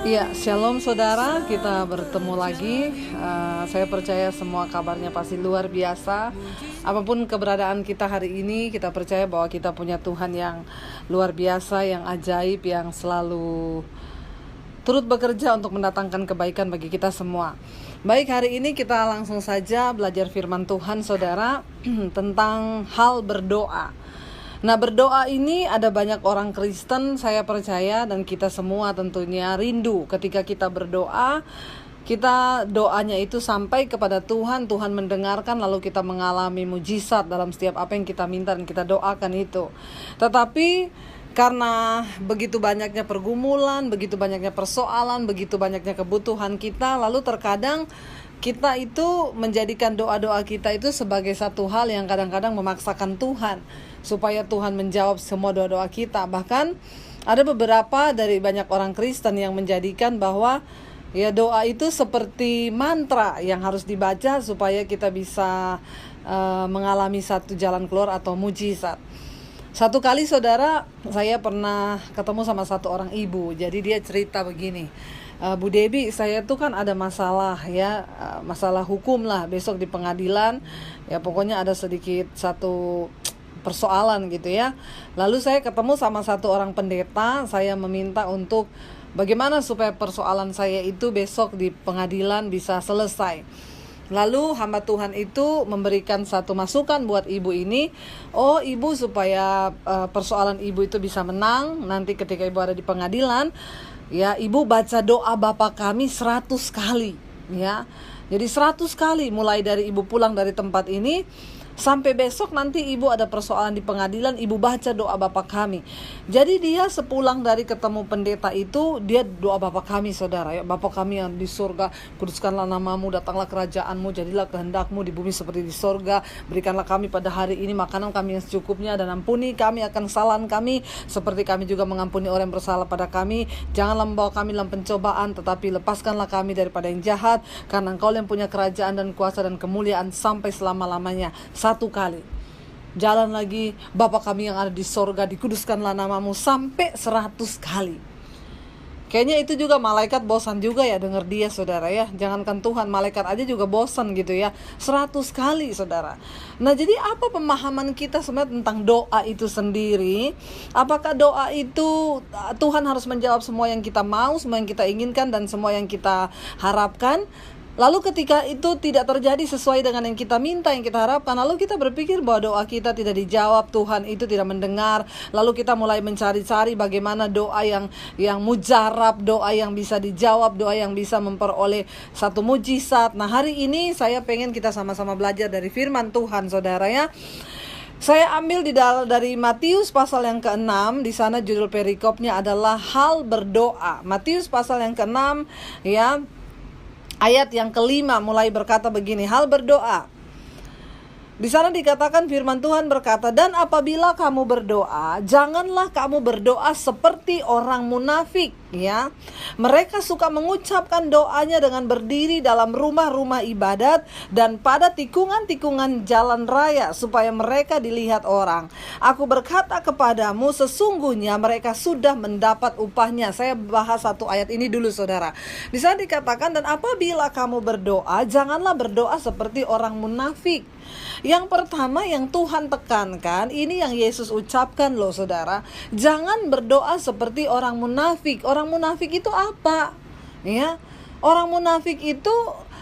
Ya, shalom saudara, kita bertemu lagi. Saya percaya semua kabarnya pasti luar biasa. Apapun keberadaan kita hari ini, kita percaya bahwa kita punya Tuhan yang luar biasa, yang ajaib, yang selalu turut bekerja untuk mendatangkan kebaikan bagi kita semua. Baik, hari ini kita langsung saja belajar firman Tuhan saudara tentang hal berdoa. Nah, berdoa ini ada banyak orang Kristen, saya percaya, dan kita semua tentunya rindu ketika kita berdoa. Kita doanya itu sampai kepada Tuhan, Tuhan mendengarkan, lalu kita mengalami mujizat dalam setiap apa yang kita minta dan kita doakan itu. Tetapi karena begitu banyaknya pergumulan, begitu banyaknya persoalan, begitu banyaknya kebutuhan kita, lalu terkadang kita itu menjadikan doa-doa kita itu sebagai satu hal yang kadang-kadang memaksakan Tuhan supaya Tuhan menjawab semua doa-doa kita. Bahkan ada beberapa dari banyak orang Kristen yang menjadikan bahwa ya doa itu seperti mantra yang harus dibaca supaya kita bisa mengalami satu jalan keluar atau mujizat. Satu kali saudara, saya pernah ketemu sama satu orang ibu. Jadi dia cerita begini, Bu Debi, saya tuh kan ada masalah ya, masalah hukum lah besok di pengadilan. Ya pokoknya ada sedikit satu persoalan gitu ya. Lalu saya ketemu sama satu orang pendeta, saya meminta untuk bagaimana supaya persoalan saya itu besok di pengadilan bisa selesai. Lalu hamba Tuhan itu memberikan satu masukan buat ibu ini. Oh ibu, supaya persoalan ibu itu bisa menang nanti ketika ibu ada di pengadilan, ya ibu baca doa Bapa kami 100 kali ya. Jadi 100 kali mulai dari ibu pulang dari tempat ini sampai besok nanti ibu ada persoalan di pengadilan, ibu baca doa Bapa kami. Jadi dia sepulang dari ketemu pendeta itu, dia doa Bapa kami saudara ya. Bapa kami yang di surga, kuduskanlah namamu, datanglah kerajaanmu, jadilah kehendakmu di bumi seperti di surga. Berikanlah kami pada hari ini makanan kami yang secukupnya, dan ampuni kami akan kesalahan kami seperti kami juga mengampuni orang yang bersalah pada kami. Janganlah membawa kami dalam pencobaan, tetapi lepaskanlah kami daripada yang jahat, karena Engkau yang punya kerajaan dan kuasa dan kemuliaan sampai selama-lamanya. 1 kali. Jalan lagi, Bapa kami yang ada di sorga, dikuduskanlah namamu, sampai 100 kali. Kayaknya itu juga malaikat bosan juga ya dengar dia saudara ya. Jangankan Tuhan, malaikat aja juga bosan gitu ya. 100 kali saudara. Nah jadi apa pemahaman kita sebenarnya tentang doa itu sendiri? Apakah doa itu Tuhan harus menjawab semua yang kita mau, semua yang kita inginkan, dan semua yang kita harapkan? Lalu ketika itu tidak terjadi sesuai dengan yang kita minta, yang kita harapkan, lalu kita berpikir bahwa doa kita tidak dijawab, Tuhan itu tidak mendengar. Lalu kita mulai mencari-cari bagaimana doa yang mujarab, doa yang bisa dijawab, doa yang bisa memperoleh satu mujizat. Nah hari ini saya pengen kita sama-sama belajar dari firman Tuhan saudara ya. Saya ambil dari Matius pasal yang ke-6. Di sana judul perikopnya adalah hal berdoa. Matius pasal yang ke-6 ya. Ayat yang ke-5 mulai berkata begini, hal berdoa. Di sana dikatakan firman Tuhan berkata, dan apabila kamu berdoa, janganlah kamu berdoa seperti orang munafik ya. Mereka suka mengucapkan doanya dengan berdiri dalam rumah-rumah ibadat dan pada tikungan-tikungan jalan raya supaya mereka dilihat orang. Aku berkata kepadamu, sesungguhnya mereka sudah mendapat upahnya. Saya bahas satu ayat ini dulu saudara. Di sana dikatakan, dan apabila kamu berdoa, janganlah berdoa seperti orang munafik. Yang pertama yang Tuhan tekankan, ini yang Yesus ucapkan loh saudara. Jangan berdoa seperti orang munafik. Orang munafik itu apa? Ya, orang munafik itu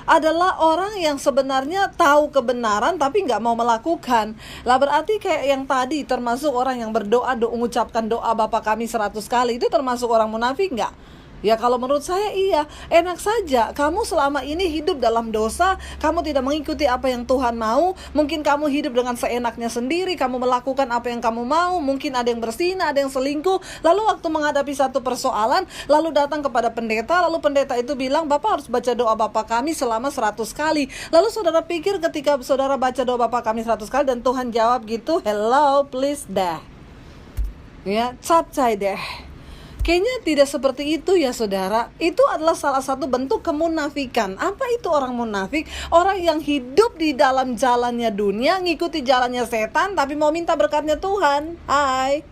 adalah orang yang sebenarnya tahu kebenaran tapi nggak mau melakukan. Lah berarti kayak yang tadi, termasuk orang yang berdoa, mengucapkan doa Bapa kami 100 kali, itu termasuk orang munafik nggak? Ya kalau menurut saya iya. Enak saja kamu selama ini hidup dalam dosa, kamu tidak mengikuti apa yang Tuhan mau. Mungkin kamu hidup dengan seenaknya sendiri, kamu melakukan apa yang kamu mau. Mungkin ada yang berzina, ada yang selingkuh. Lalu waktu menghadapi satu persoalan, lalu datang kepada pendeta, lalu pendeta itu bilang, Bapak harus baca doa Bapa kami selama 100 kali. Lalu saudara pikir ketika saudara baca doa Bapa kami 100 kali dan Tuhan jawab gitu, hello please dah ya, capcay deh. Kayaknya tidak seperti itu ya saudara. Itu adalah salah satu bentuk kemunafikan. Apa itu orang munafik? Orang yang hidup di dalam jalannya dunia, ngikuti jalannya setan, tapi mau minta berkatnya Tuhan. Hai.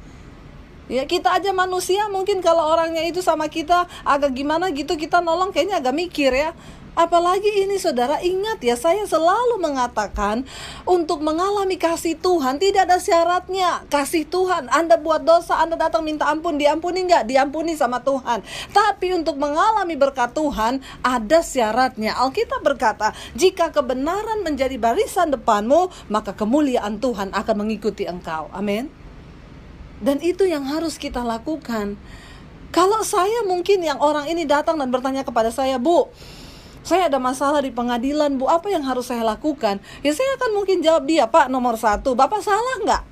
Ya kita aja manusia, mungkin kalau orangnya itu sama kita agak gimana gitu, kita nolong kayaknya agak mikir ya. Apalagi ini saudara, ingat ya, saya selalu mengatakan untuk mengalami kasih Tuhan tidak ada syaratnya. Kasih Tuhan, Anda buat dosa, Anda datang minta ampun, diampuni enggak? Diampuni sama Tuhan. Tapi untuk mengalami berkat Tuhan ada syaratnya. Alkitab berkata, jika kebenaran menjadi barisan depanmu, maka kemuliaan Tuhan akan mengikuti engkau. Amin. Dan itu yang harus kita lakukan. Kalau saya mungkin yang orang ini datang dan bertanya kepada saya, Bu, saya ada masalah di pengadilan, Bu, apa yang harus saya lakukan? Ya saya akan mungkin jawab dia, Pak, nomor 1, Bapak salah nggak?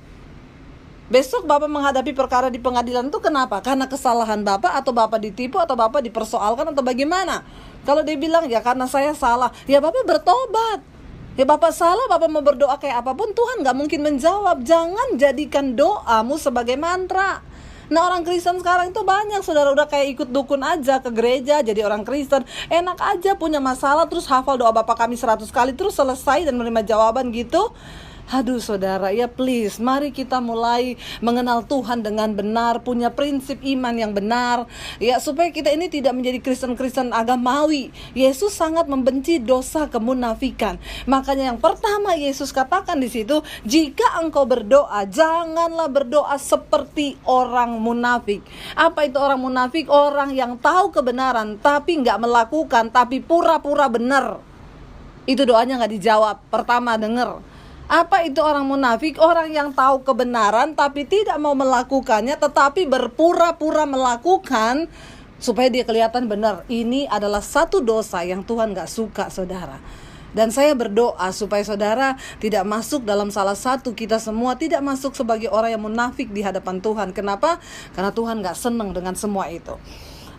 Besok Bapak menghadapi perkara di pengadilan itu kenapa? Karena kesalahan Bapak, atau Bapak ditipu, atau Bapak dipersoalkan, atau bagaimana? Kalau dia bilang, ya karena saya salah, ya Bapak bertobat. Ya Bapak salah, Bapak mau berdoa kayak apapun, Tuhan gak mungkin menjawab. Jangan jadikan doamu sebagai mantra. Nah orang Kristen sekarang itu banyak, saudara, udah kayak ikut dukun aja ke gereja, jadi orang Kristen. Enak aja punya masalah, terus hafal doa Bapa Kami 100 kali, terus selesai dan menerima jawaban gitu. Aduh saudara, ya please, mari kita mulai mengenal Tuhan dengan benar, punya prinsip iman yang benar, ya supaya kita ini tidak menjadi Kristen-Kristen agamawi. Yesus sangat membenci dosa kemunafikan. Makanya yang pertama Yesus katakan di situ, jika engkau berdoa, janganlah berdoa seperti orang munafik. Apa itu orang munafik? Orang yang tahu kebenaran tapi nggak melakukan, tapi pura-pura benar. Itu doanya nggak dijawab. Pertama, denger. Apa itu orang munafik? Orang yang tahu kebenaran tapi tidak mau melakukannya, tetapi berpura-pura melakukan supaya dia kelihatan benar. Ini adalah satu dosa yang Tuhan gak suka, saudara. Dan saya berdoa supaya saudara tidak masuk dalam salah satu, kita semua tidak masuk sebagai orang yang munafik di hadapan Tuhan. Kenapa? Karena Tuhan gak senang dengan semua itu.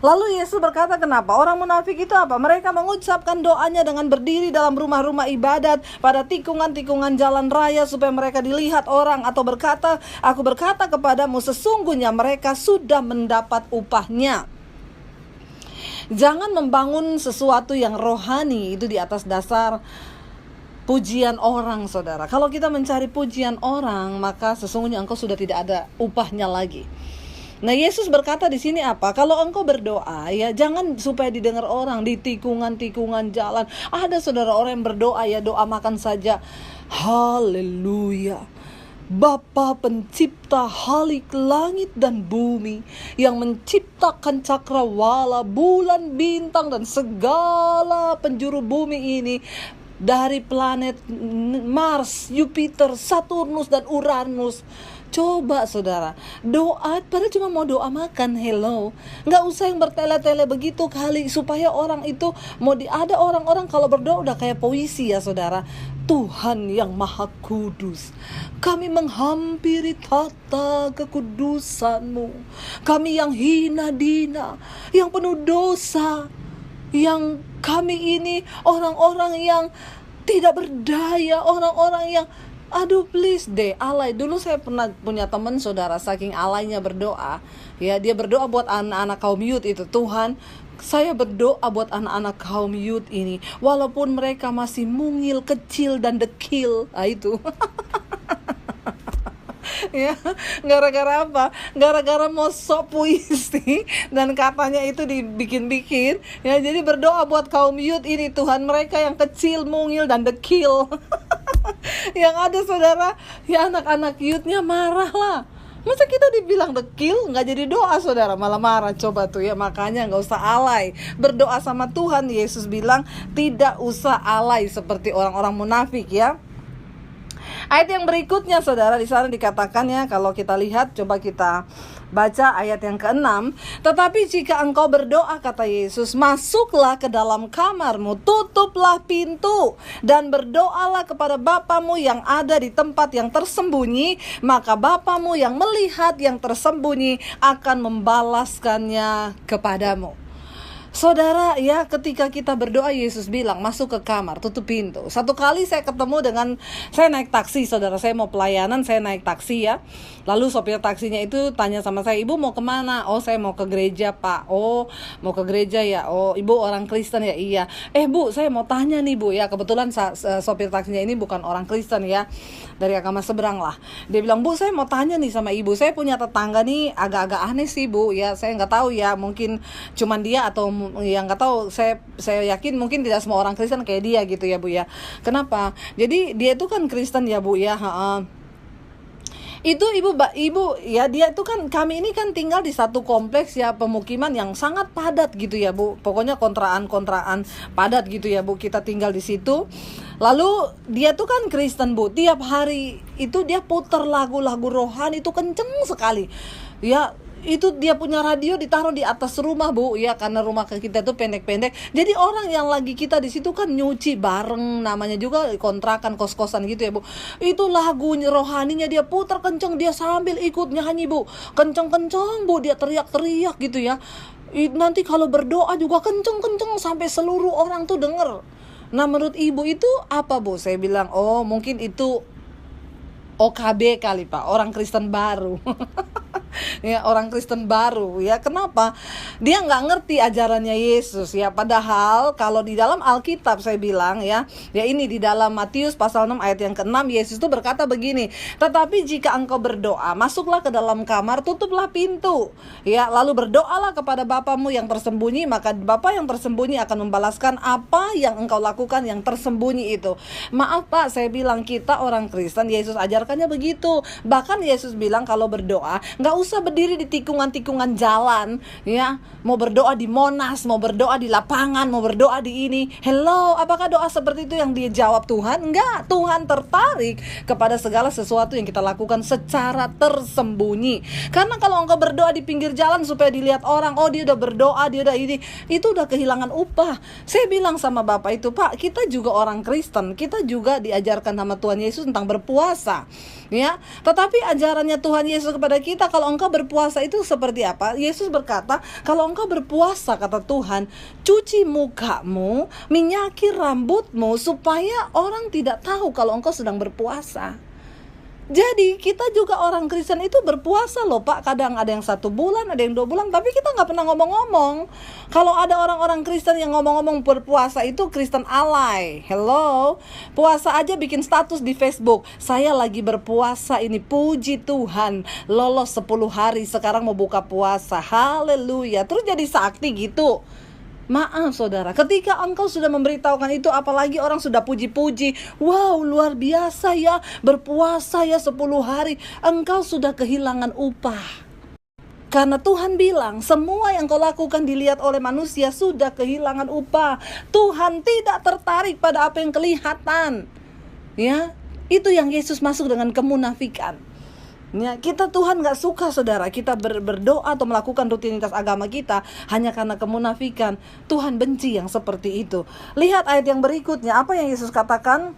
Lalu Yesus berkata, kenapa? Orang munafik itu apa? Mereka mengucapkan doanya dengan berdiri dalam rumah-rumah ibadat, pada tikungan-tikungan jalan raya, supaya mereka dilihat orang, atau berkata, aku berkata kepadamu, sesungguhnya mereka sudah mendapat upahnya. Jangan membangun sesuatu yang rohani itu di atas dasar pujian orang, saudara. Kalau kita mencari pujian orang, maka sesungguhnya engkau sudah tidak ada upahnya lagi. Nah Yesus berkata di sini apa? Kalau engkau berdoa, ya jangan supaya didengar orang di tikungan-tikungan jalan. Ada saudara orang yang berdoa, ya doa makan saja. Haleluya. Bapa pencipta halik langit dan bumi, yang menciptakan cakrawala, bulan, bintang, dan segala penjuru bumi ini, dari planet Mars, Jupiter, Saturnus, dan Uranus. Coba saudara, doa padahal cuma mau doa makan, hello. Nggak usah yang bertele-tele begitu kali, supaya orang itu ada orang-orang kalau berdoa udah kayak puisi ya saudara. Tuhan yang maha kudus, kami menghampiri tata kekudusan-Mu. Kami yang hina dina, yang penuh dosa, yang kami ini orang-orang yang tidak berdaya, orang-orang yang aduh please deh, alay. Dulu saya pernah punya teman saudara, saking alaynya berdoa, ya dia berdoa buat anak-anak kaum youth itu. Tuhan, saya berdoa buat anak-anak kaum youth ini, walaupun mereka masih mungil, kecil, dan dekil. Itu ya, gara-gara apa? Gara-gara mau sok puisi dan katanya itu dibikin-bikin. Ya, jadi berdoa buat kaum youth ini, Tuhan, mereka yang kecil, mungil, dan dekil. Yang ada saudara, ya anak-anak youthnya marah lah. Masa kita dibilang dekil, gak jadi doa saudara, malah marah. Coba tuh ya, makanya gak usah alay berdoa sama Tuhan. Yesus bilang tidak usah alay seperti orang-orang munafik ya. Ayat yang berikutnya saudara, di sana dikatakan ya, kalau kita lihat, coba kita baca ayat yang ke-6. Tetapi jika engkau berdoa, kata Yesus, masuklah ke dalam kamarmu, tutuplah pintu, dan berdoalah kepada Bapamu yang ada di tempat yang tersembunyi, maka Bapamu yang melihat yang tersembunyi akan membalaskannya kepadamu. Saudara, ya ketika kita berdoa, Yesus bilang masuk ke kamar, tutup pintu. Satu kali saya ketemu saya naik taksi, saudara, saya mau pelayanan, saya naik taksi ya. Lalu sopir taksinya itu tanya sama saya, ibu mau kemana? Oh, saya mau ke gereja, Pak. Oh, mau ke gereja ya. Oh, ibu orang Kristen ya? Iya. Bu, saya mau tanya nih, Bu ya. Kebetulan sopir taksinya ini bukan orang Kristen ya, dari agama seberang lah. Dia bilang, Bu, saya mau tanya nih sama ibu, saya punya tetangga nih agak-agak aneh sih, Bu ya. Saya nggak tahu ya, mungkin cuman dia atau yang nggak tahu. Saya yakin mungkin tidak semua orang Kristen kayak dia gitu ya, Bu ya. Kenapa? Jadi dia itu kan Kristen ya, Bu ya. Itu ibu ya, dia itu kan, kami ini kan tinggal di satu kompleks ya, pemukiman yang sangat padat gitu ya, Bu. Pokoknya kontraan padat gitu ya, Bu. Kita tinggal di situ. Lalu dia tuh kan Kristen, Bu. Tiap hari itu dia putar lagu-lagu rohani itu kenceng sekali. Ya, itu dia punya radio ditaruh di atas rumah, Bu ya, karena rumah kita tuh pendek-pendek. Jadi orang yang lagi kita di situ kan nyuci bareng, namanya juga kontrakan kos-kosan gitu ya, Bu. Itu lagu rohaninya dia putar kenceng, dia sambil ikut nyanyi, Bu. Kenceng-kenceng, Bu, dia teriak-teriak gitu ya. Nanti kalau berdoa juga kenceng-kenceng sampai seluruh orang tuh denger. Nah, menurut ibu itu apa, Bu? Saya bilang, oh mungkin itu OKB kali, Pak, orang Kristen baru. Ya, orang Kristen baru ya. Kenapa? Dia nggak ngerti ajarannya Yesus ya. Padahal kalau di dalam Alkitab saya bilang ya ini di dalam Matius pasal 6 ayat yang ke-6, Yesus itu berkata begini, tetapi jika engkau berdoa, masuklah ke dalam kamar, tutuplah pintu ya, lalu berdoalah kepada Bapamu yang tersembunyi, maka Bapa yang tersembunyi akan membalaskan apa yang engkau lakukan yang tersembunyi itu. Maaf, Pak, saya bilang kita orang Kristen, Yesus ajarkannya begitu. Bahkan Yesus bilang kalau berdoa nggak usah berdiri di tikungan-tikungan jalan ya. Mau berdoa di Monas, mau berdoa di lapangan, mau berdoa di ini. Hello, apakah doa seperti itu yang dia jawab Tuhan? Enggak, Tuhan tertarik kepada segala sesuatu yang kita lakukan secara tersembunyi. Karena kalau engkau berdoa di pinggir jalan supaya dilihat orang, oh dia udah berdoa, dia udah ini, itu udah kehilangan upah. Saya bilang sama Bapak itu, Pak, kita juga orang Kristen, kita juga diajarkan sama Tuhan Yesus tentang berpuasa ya. Tetapi ajarannya Tuhan Yesus kepada kita, kalau engkau berpuasa itu seperti apa? Yesus berkata, kalau engkau berpuasa, kata Tuhan, cuci mukamu, minyaki rambutmu, supaya orang tidak tahu kalau engkau sedang berpuasa. Jadi kita juga orang Kristen itu berpuasa loh, Pak. Kadang ada yang 1 bulan, ada yang 2 bulan, tapi kita gak pernah ngomong-ngomong. Kalau ada orang-orang Kristen yang ngomong-ngomong berpuasa, itu Kristen alay. Hello, puasa aja bikin status di Facebook, saya lagi berpuasa ini, puji Tuhan, lolos 10 hari, sekarang mau buka puasa, haleluya. Terus jadi sakti gitu. Maaf saudara, ketika engkau sudah memberitahukan itu, apalagi orang sudah puji-puji, wow luar biasa ya, berpuasa ya 10 hari, engkau sudah kehilangan upah. Karena Tuhan bilang, semua yang kau lakukan dilihat oleh manusia sudah kehilangan upah. Tuhan tidak tertarik pada apa yang kelihatan. Ya, itu yang Yesus masuk dengan kemunafikan. Ya, Tuhan gak suka saudara kita berdoa atau melakukan rutinitas agama kita hanya karena kemunafikan. Tuhan benci yang seperti itu. Lihat ayat yang berikutnya, apa yang Yesus katakan?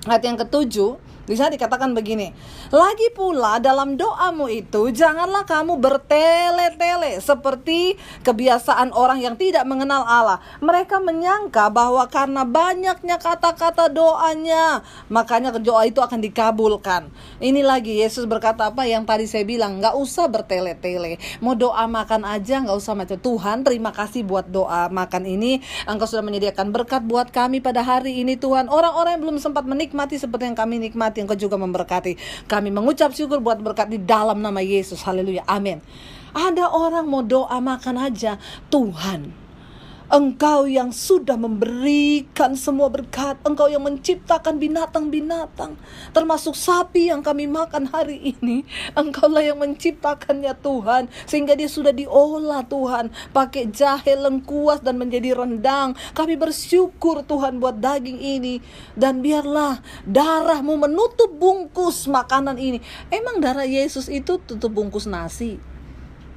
Ayat yang ke-7, di sana dikatakan begini, lagi pula dalam doamu itu janganlah kamu bertele-tele seperti kebiasaan orang yang tidak mengenal Allah. Mereka menyangka bahwa karena banyaknya kata-kata doanya, makanya doa itu akan dikabulkan. Ini lagi Yesus berkata apa yang tadi saya bilang, gak usah bertele-tele. Mau doa makan aja gak usah macam, Tuhan terima kasih buat doa makan ini, Engkau sudah menyediakan berkat buat kami pada hari ini Tuhan. Orang-orang yang belum sempat menikmati seperti yang kami nikmati, Engkau juga memberkati. Kami mengucap syukur buat berkat di dalam nama Yesus. Haleluya, amin. Ada orang mau doa makan aja, Tuhan Engkau yang sudah memberikan semua berkat, Engkau yang menciptakan binatang-binatang, termasuk sapi yang kami makan hari ini, Engkaulah yang menciptakannya Tuhan, sehingga dia sudah diolah Tuhan, pakai jahe lengkuas dan menjadi rendang. Kami bersyukur Tuhan buat daging ini, dan biarlah darah-Mu menutup bungkus makanan ini. Emang darah Yesus itu tutup bungkus nasi?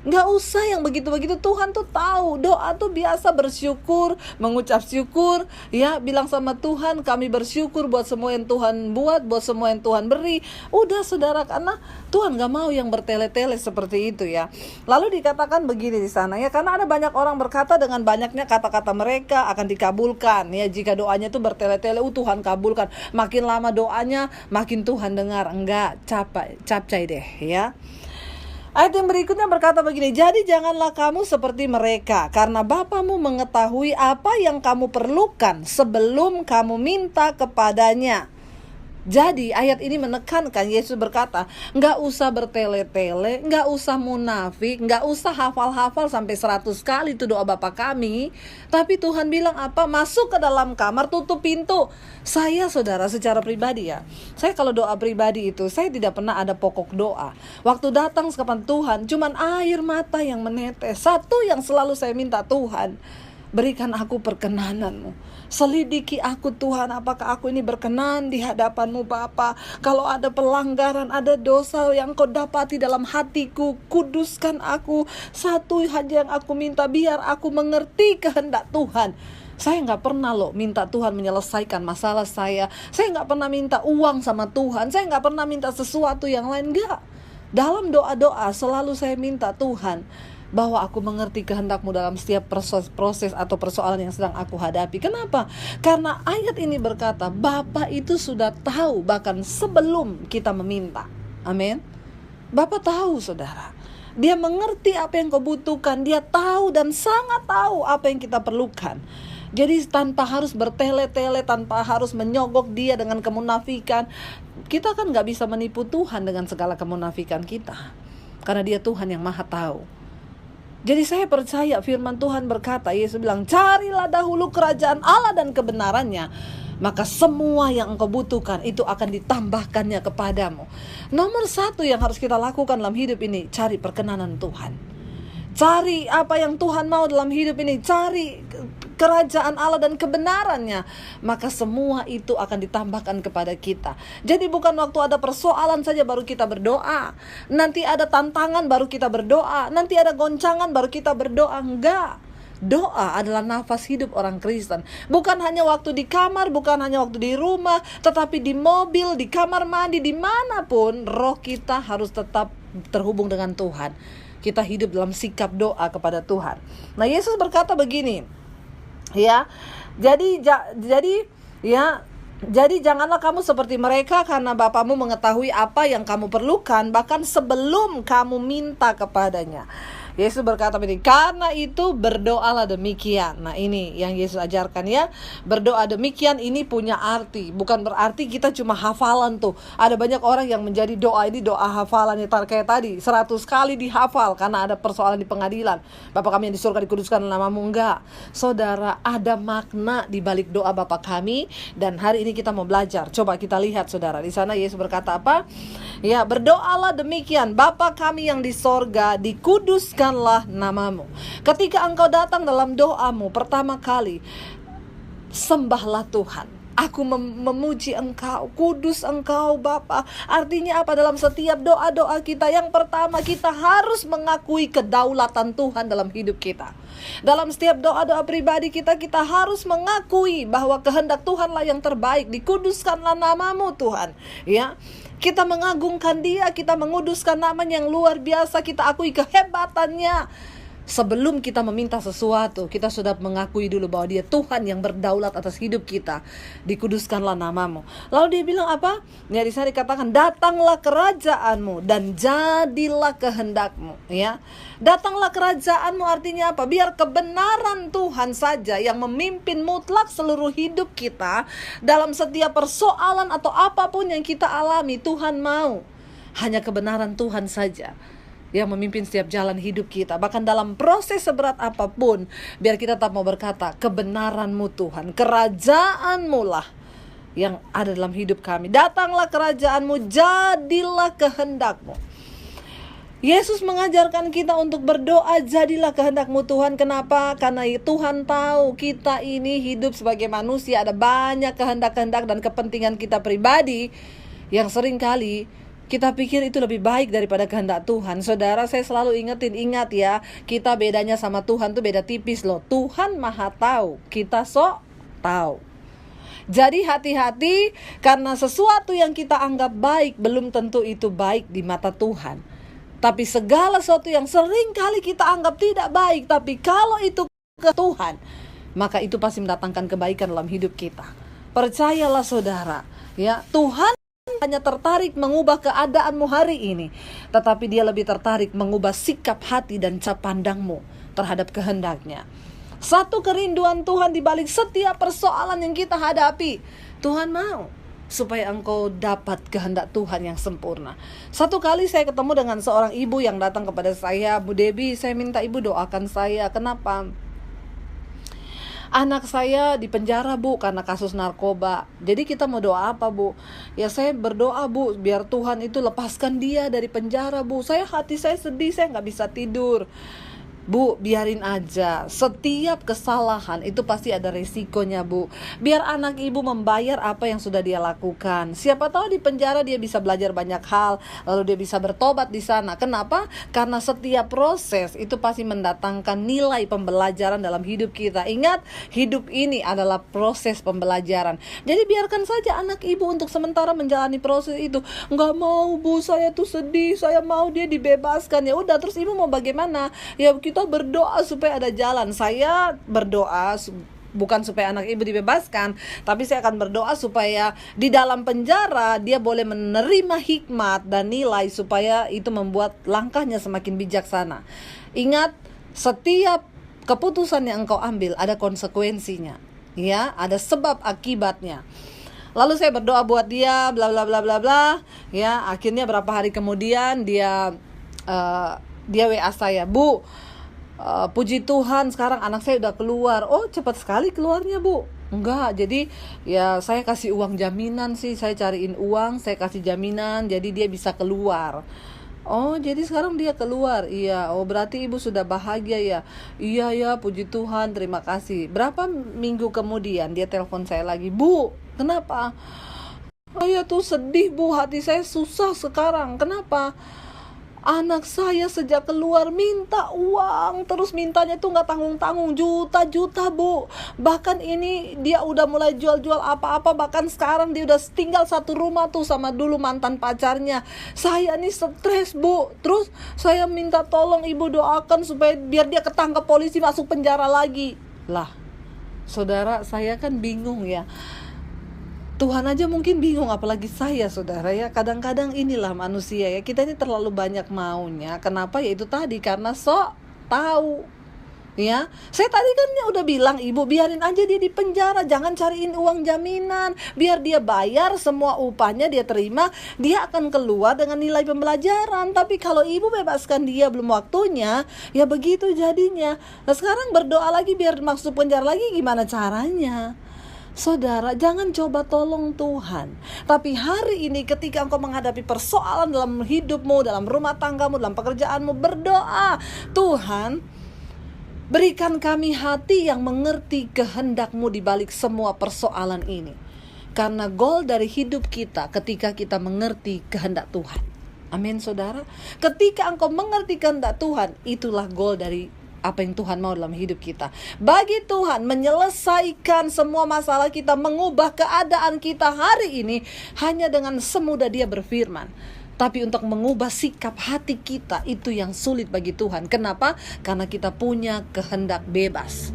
Nggak usah yang begitu-begitu. Tuhan tuh tahu. Doa tuh biasa bersyukur, mengucap syukur, ya, bilang sama Tuhan, kami bersyukur buat semua yang Tuhan buat, buat semua yang Tuhan beri. Udah saudara, karena Tuhan nggak mau yang bertele-tele seperti itu ya. Lalu dikatakan begini di sana ya, karena ada banyak orang berkata dengan banyaknya kata-kata mereka akan dikabulkan ya. Jika doanya tuh bertele-tele, Tuhan kabulkan. Makin lama doanya, makin Tuhan dengar. Enggak, capcay deh ya. Ayat yang berikutnya berkata begini, jadi janganlah kamu seperti mereka, karena Bapamu mengetahui apa yang kamu perlukan sebelum kamu minta kepadanya. Jadi ayat ini menekankan, Yesus berkata, nggak usah bertele-tele, nggak usah munafik, nggak usah hafal-hafal sampai 100 kali itu doa Bapa kami. Tapi Tuhan bilang apa? Masuk ke dalam kamar, tutup pintu. Saya saudara secara pribadi ya, saya kalau doa pribadi itu, saya tidak pernah ada pokok doa. Waktu datang kepada Tuhan, cuman air mata yang menetes. Satu yang selalu saya minta, Tuhan, berikan aku perkenanan-Mu. Selidiki aku Tuhan, apakah aku ini berkenan di hadapan-Mu Bapa. Kalau ada pelanggaran, ada dosa yang Kau dapati dalam hatiku, kuduskan aku. Satu saja yang aku minta, biar aku mengerti kehendak Tuhan. Saya nggak pernah minta Tuhan menyelesaikan masalah saya. Saya nggak pernah minta uang sama Tuhan. Saya nggak pernah minta sesuatu yang lain, nggak. Dalam doa-doa selalu saya minta Tuhan, bahwa aku mengerti kehendak-Mu dalam setiap proses atau persoalan yang sedang aku hadapi. Kenapa? Karena ayat ini berkata, Bapa itu sudah tahu bahkan sebelum kita meminta. Amin. Bapa tahu saudara. Dia mengerti apa yang kau butuhkan. Dia tahu dan sangat tahu apa yang kita perlukan. Jadi tanpa harus bertele-tele, tanpa harus menyogok Dia dengan kemunafikan. Kita kan gak bisa menipu Tuhan dengan segala kemunafikan kita. Karena Dia Tuhan yang maha tahu. Jadi saya percaya firman Tuhan berkata, Yesus bilang, carilah dahulu kerajaan Allah dan kebenarannya, maka semua yang engkau butuhkan itu akan ditambahkannya kepadamu. Nomor satu yang harus kita lakukan dalam hidup ini, cari perkenanan Tuhan. Cari apa yang Tuhan mau dalam hidup ini, cari kerajaan Allah dan kebenarannya, maka semua itu akan ditambahkan kepada kita. Jadi bukan waktu ada persoalan saja baru kita berdoa, nanti ada tantangan baru kita berdoa, nanti ada goncangan baru kita berdoa. Enggak. Doa adalah nafas hidup orang Kristen. Bukan hanya waktu di kamar, bukan hanya waktu di rumah, tetapi di mobil, di kamar mandi, dimanapun roh kita harus tetap terhubung dengan Tuhan. Kita hidup dalam sikap doa kepada Tuhan. Nah, Yesus berkata begini, ya, jadi janganlah kamu seperti mereka, karena Bapamu mengetahui apa yang kamu perlukan bahkan sebelum kamu minta kepadanya. Yesus berkata begini, karena itu berdoalah demikian. Nah, ini yang Yesus ajarkan ya. Berdoa demikian ini punya arti. Bukan berarti kita cuma hafalan tuh. Ada banyak orang yang menjadi doa ini doa hafalan ya, kayak tadi 100 kali dihafal karena ada persoalan di pengadilan. Bapa kami yang di surga dikuduskan namamu. Enggak. Saudara, ada makna di balik doa Bapa kami, dan hari ini kita mau belajar. Coba kita lihat saudara. Di sana Yesus berkata apa? Ya, berdoalah demikian, Bapa kami yang di sorga, dikuduskanlah namamu. Ketika engkau datang dalam doamu, pertama kali sembahlah Tuhan. Aku memuji engkau, kudus engkau Bapa. Artinya apa? Dalam setiap doa-doa kita, yang pertama kita harus mengakui kedaulatan Tuhan dalam hidup kita. Dalam setiap doa-doa pribadi kita, kita harus mengakui bahwa kehendak Tuhanlah yang terbaik. Dikuduskanlah namamu Tuhan, ya. Kita mengagungkan Dia, kita menguduskan namanya yang luar biasa, kita akui kehebatannya. Sebelum kita meminta sesuatu, kita sudah mengakui dulu bahwa Dia Tuhan yang berdaulat atas hidup kita. Dikuduskanlah namamu. Lalu Dia bilang apa? Ya, di sana dikatakan, datanglah kerajaanmu dan jadilah kehendakmu. Ya, datanglah kerajaanmu artinya apa? Biar kebenaran Tuhan saja yang memimpin mutlak seluruh hidup kita. Dalam setiap persoalan atau apapun yang kita alami, Tuhan mau hanya kebenaran Tuhan saja yang memimpin setiap jalan hidup kita. Bahkan dalam proses seberat apapun, biar kita tetap mau berkata, kebenaran-Mu Tuhan, kerajaan-Mu lah yang ada dalam hidup kami. Datanglah kerajaan-Mu, jadilah kehendak-Mu. Yesus mengajarkan kita untuk berdoa, jadilah kehendak-Mu Tuhan. Kenapa? Karena Tuhan tahu kita ini hidup sebagai manusia, ada banyak kehendak-kehendak dan kepentingan kita pribadi yang seringkali Kita pikir itu lebih baik daripada kehendak Tuhan. Saudara, saya selalu ingat ya, kita bedanya sama Tuhan tuh beda tipis loh. Tuhan maha tahu, kita sok tahu. Jadi hati-hati, karena sesuatu yang kita anggap baik belum tentu itu baik di mata Tuhan. Tapi segala sesuatu yang sering kali kita anggap tidak baik, tapi kalau itu ke Tuhan, maka itu pasti mendatangkan kebaikan dalam hidup kita. Percayalah saudara, ya, Tuhan hanya tertarik mengubah keadaanmu hari ini, tetapi dia lebih tertarik mengubah sikap hati dan cap pandangmu terhadap kehendaknya. Satu kerinduan Tuhan di balik setiap persoalan yang kita hadapi, Tuhan mau supaya engkau dapat kehendak Tuhan yang sempurna. Satu kali saya ketemu dengan seorang ibu yang datang kepada saya, Bu Debbie, saya minta ibu doakan saya. Kenapa? Anak saya di penjara, Bu, karena kasus narkoba. Jadi kita mau doa apa, Bu? Ya saya berdoa, Bu, biar Tuhan itu lepaskan dia dari penjara, Bu. Hati saya sedih, saya gak bisa tidur. Bu, biarin aja. Setiap kesalahan itu pasti ada resikonya, Bu. Biar anak ibu membayar apa yang sudah dia lakukan. Siapa tahu di penjara dia bisa belajar banyak hal, lalu dia bisa bertobat di sana. Kenapa? Karena setiap proses itu pasti mendatangkan nilai pembelajaran dalam hidup kita. Ingat, hidup ini adalah proses pembelajaran. Jadi biarkan saja anak ibu untuk sementara menjalani proses itu. Nggak mau, Bu, saya tuh sedih, saya mau dia dibebaskan. Ya udah, terus ibu mau bagaimana? Ya kita berdoa supaya ada jalan. Saya berdoa bukan supaya anak ibu dibebaskan, tapi saya akan berdoa supaya di dalam penjara dia boleh menerima hikmat dan nilai supaya itu membuat langkahnya semakin bijaksana. Ingat, setiap keputusan yang engkau ambil ada konsekuensinya, ya, ada sebab akibatnya. Lalu saya berdoa buat dia, bla bla bla bla bla, ya. Akhirnya berapa hari kemudian dia WA saya, Bu, puji Tuhan sekarang anak saya udah keluar. Oh, cepat sekali keluarnya, Bu. Enggak, jadi ya saya kasih uang jaminan sih. Saya cariin uang, saya kasih jaminan, jadi dia bisa keluar. Oh, jadi sekarang dia keluar. Iya, oh berarti ibu sudah bahagia ya. Iya ya, puji Tuhan, terima kasih. Berapa minggu kemudian dia telepon saya lagi, Bu, kenapa? Saya tuh sedih, Bu, hati saya susah sekarang. Kenapa? Anak saya sejak keluar minta uang, terus mintanya tuh gak tanggung-tanggung, juta-juta, Bu. Bahkan ini dia udah mulai jual-jual apa-apa, bahkan sekarang dia udah tinggal satu rumah tuh sama dulu mantan pacarnya. Saya nih stres, Bu. Terus saya minta tolong ibu doakan supaya biar dia ketangkap polisi, masuk penjara lagi. Lah, saudara, saya kan bingung ya. Tuhan aja mungkin bingung, apalagi saya, saudara, ya. Kadang-kadang inilah manusia ya, kita ini terlalu banyak maunya. Kenapa? Ya itu tadi, karena sok tahu, ya. Saya tadi kan ya udah bilang, ibu biarin aja dia di penjara, jangan cariin uang jaminan, biar dia bayar semua upahnya, dia terima, dia akan keluar dengan nilai pembelajaran. Tapi kalau ibu bebaskan dia belum waktunya, ya begitu jadinya. Nah sekarang berdoa lagi biar masuk penjara lagi, gimana caranya? Saudara, jangan coba tolong Tuhan. Tapi hari ini ketika engkau menghadapi persoalan dalam hidupmu, dalam rumah tanggamu, dalam pekerjaanmu, berdoa, Tuhan, berikan kami hati yang mengerti kehendak-Mu di balik semua persoalan ini. Karena goal dari hidup kita ketika kita mengerti kehendak Tuhan. Amin, saudara. Ketika engkau mengerti kehendak Tuhan, itulah goal dari apa yang Tuhan mau dalam hidup kita. Bagi Tuhan menyelesaikan semua masalah kita, mengubah keadaan kita hari ini hanya dengan semudah Dia berfirman. Tapi untuk mengubah sikap hati kita, itu yang sulit bagi Tuhan. Kenapa? Karena kita punya kehendak bebas.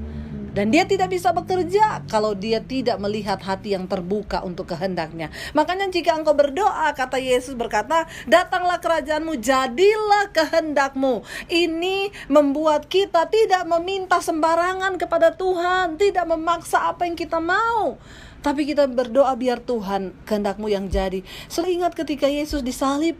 Dan Dia tidak bisa bekerja kalau Dia tidak melihat hati yang terbuka untuk kehendaknya. Makanya jika engkau berdoa, kata Yesus berkata, datanglah kerajaan-Mu, jadilah kehendak-Mu. Ini membuat kita tidak meminta sembarangan kepada Tuhan, tidak memaksa apa yang kita mau, tapi kita berdoa biar Tuhan kehendak-Mu yang jadi. Selalu ingat ketika Yesus disalib,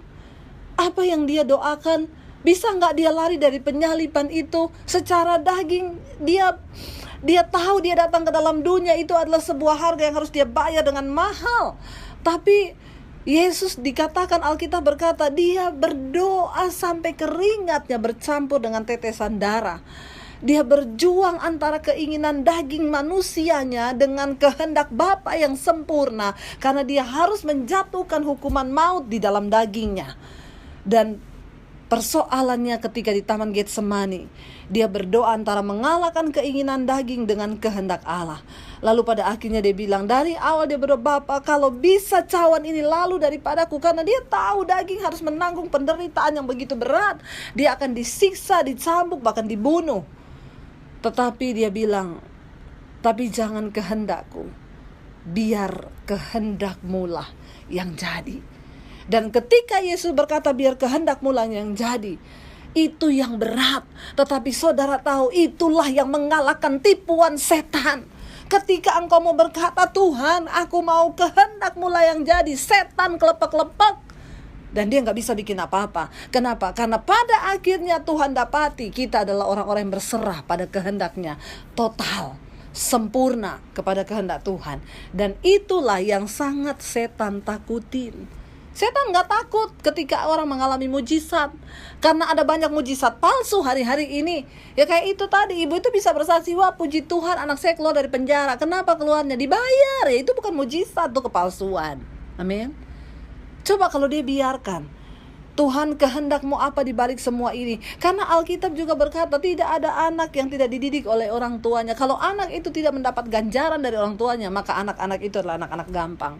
apa yang Dia doakan? Bisa gak Dia lari dari penyaliban itu? Secara daging Dia tahu Dia datang ke dalam dunia itu adalah sebuah harga yang harus Dia bayar dengan mahal. Tapi Yesus dikatakan, Alkitab berkata, Dia berdoa sampai keringatnya bercampur dengan tetesan darah. Dia berjuang antara keinginan daging manusianya dengan kehendak Bapa yang sempurna, karena dia harus menjatuhkan hukuman maut di dalam dagingnya. Dan persoalannya ketika di Taman Getsemani, dia berdoa antara mengalahkan keinginan daging dengan kehendak Allah. Lalu pada akhirnya dia bilang, dari awal dia berdoa, Bapa, kalau bisa cawan ini lalu daripadaku, karena dia tahu daging harus menanggung penderitaan yang begitu berat. Dia akan disiksa, dicambuk, bahkan dibunuh. Tetapi dia bilang, tapi jangan kehendakku, biar kehendakmu lah yang jadi. Dan ketika Yesus berkata biar kehendakmu lah yang jadi, itu yang berat. Tetapi saudara tahu, itulah yang mengalahkan tipuan setan. Ketika engkau mau berkata, Tuhan, aku mau kehendakmu lah yang jadi, setan kelepek-lepek. Dan dia gak bisa bikin apa-apa. Kenapa? Karena pada akhirnya Tuhan dapati kita adalah orang-orang yang berserah pada kehendaknya, total, sempurna kepada kehendak Tuhan. Dan itulah yang sangat setan takutin. Setan gak takut ketika orang mengalami mujizat, karena ada banyak mujizat palsu hari-hari ini. Ya kayak itu tadi, ibu itu bisa bersaksi, wah puji Tuhan anak saya keluar dari penjara. Kenapa keluarnya? Dibayar. Ya itu bukan mujizat, itu kepalsuan. Amin. Coba kalau dia biarkan, Tuhan kehendakmu apa di balik semua ini? Karena Alkitab juga berkata tidak ada anak yang tidak dididik oleh orang tuanya. Kalau anak itu tidak mendapat ganjaran dari orang tuanya, maka anak-anak itu adalah anak-anak gampang.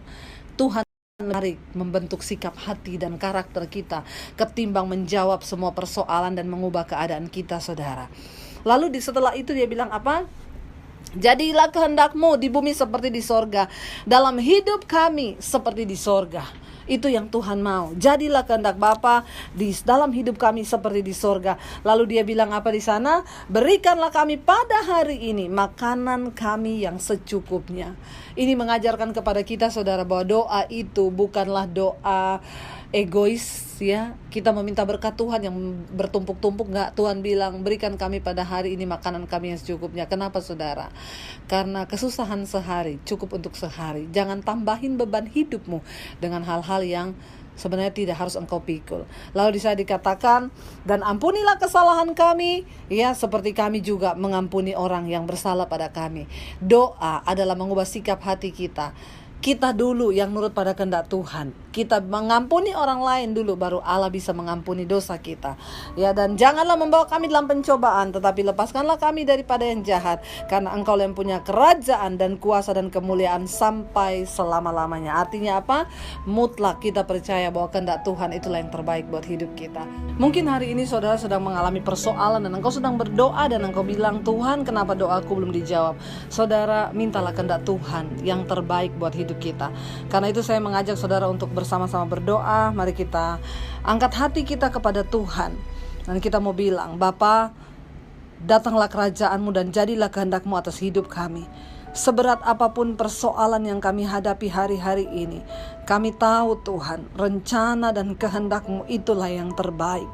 Tuhan menarik membentuk sikap hati dan karakter kita ketimbang menjawab semua persoalan dan mengubah keadaan kita, saudara. Lalu setelah itu dia bilang apa? Jadilah kehendakmu di bumi seperti di sorga, dalam hidup kami seperti di sorga. Itu yang Tuhan mau. Jadilah kehendak Bapa di dalam hidup kami seperti di sorga. Lalu dia bilang apa di sana? Berikanlah kami pada hari ini makanan kami yang secukupnya. Ini mengajarkan kepada kita, saudara, bahwa doa itu bukanlah doa egois, ya. Kita meminta berkat Tuhan yang bertumpuk-tumpuk, enggak. Tuhan bilang, berikan kami pada hari ini makanan kami yang secukupnya. Kenapa, saudara? Karena kesusahan sehari cukup untuk sehari. Jangan tambahin beban hidupmu dengan hal-hal yang sebenarnya tidak harus engkau pikul. Lalu bisa dikatakan, dan ampunilah kesalahan kami, ya, seperti kami juga mengampuni orang yang bersalah pada kami. Doa adalah mengubah sikap hati kita. Kita dulu yang nurut pada kehendak Tuhan. Kita mengampuni orang lain dulu, baru Allah bisa mengampuni dosa kita. Ya, dan janganlah membawa kami dalam pencobaan, tetapi lepaskanlah kami daripada yang jahat. Karena Engkau yang punya kerajaan dan kuasa dan kemuliaan sampai selama-lamanya. Artinya apa? Mutlak kita percaya bahwa kehendak Tuhan itulah yang terbaik buat hidup kita. Mungkin hari ini saudara sedang mengalami persoalan dan engkau sedang berdoa dan engkau bilang, Tuhan, kenapa doaku belum dijawab? Saudara, mintalah kehendak Tuhan yang terbaik buat hidup kita. Karena itu saya mengajak saudara untuk bersama-sama berdoa. Mari kita angkat hati kita kepada Tuhan dan kita mau bilang, Bapa, datanglah kerajaanmu dan jadilah kehendakmu atas hidup kami. Seberat apapun persoalan yang kami hadapi hari-hari ini, kami tahu Tuhan, rencana dan kehendakmu itulah yang terbaik.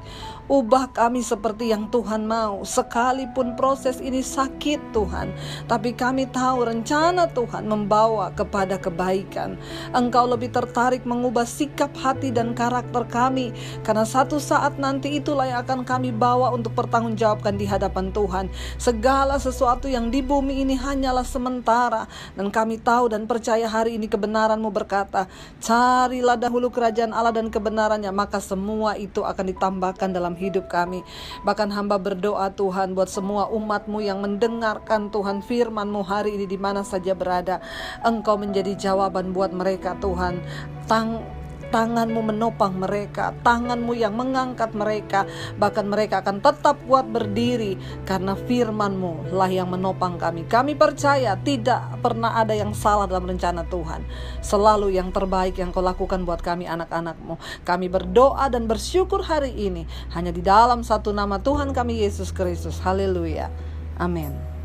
Ubah kami seperti yang Tuhan mau. Sekalipun proses ini sakit Tuhan, tapi kami tahu rencana Tuhan membawa kepada kebaikan. Engkau lebih tertarik mengubah sikap hati dan karakter kami, karena satu saat nanti itulah yang akan kami bawa untuk pertanggungjawabkan di hadapan Tuhan. Segala sesuatu yang di bumi ini hanyalah sementara, dan kami tahu dan percaya hari ini kebenaran-Mu berkata, carilah dahulu kerajaan Allah dan kebenarannya, maka semua itu akan ditambahkan dalam hidup kami. Bahkan hamba berdoa Tuhan buat semua umat-Mu yang mendengarkan Tuhan firman-Mu hari ini di mana saja berada. Engkau menjadi jawaban buat mereka Tuhan. Tangan-Mu menopang mereka, tangan-Mu yang mengangkat mereka, bahkan mereka akan tetap kuat berdiri karena firman-Mu lah yang menopang kami. Kami percaya tidak pernah ada yang salah dalam rencana Tuhan. Selalu yang terbaik yang Kau lakukan buat kami anak-anak-Mu. Kami berdoa dan bersyukur hari ini hanya di dalam satu nama Tuhan kami, Yesus Kristus. Haleluya. Amin.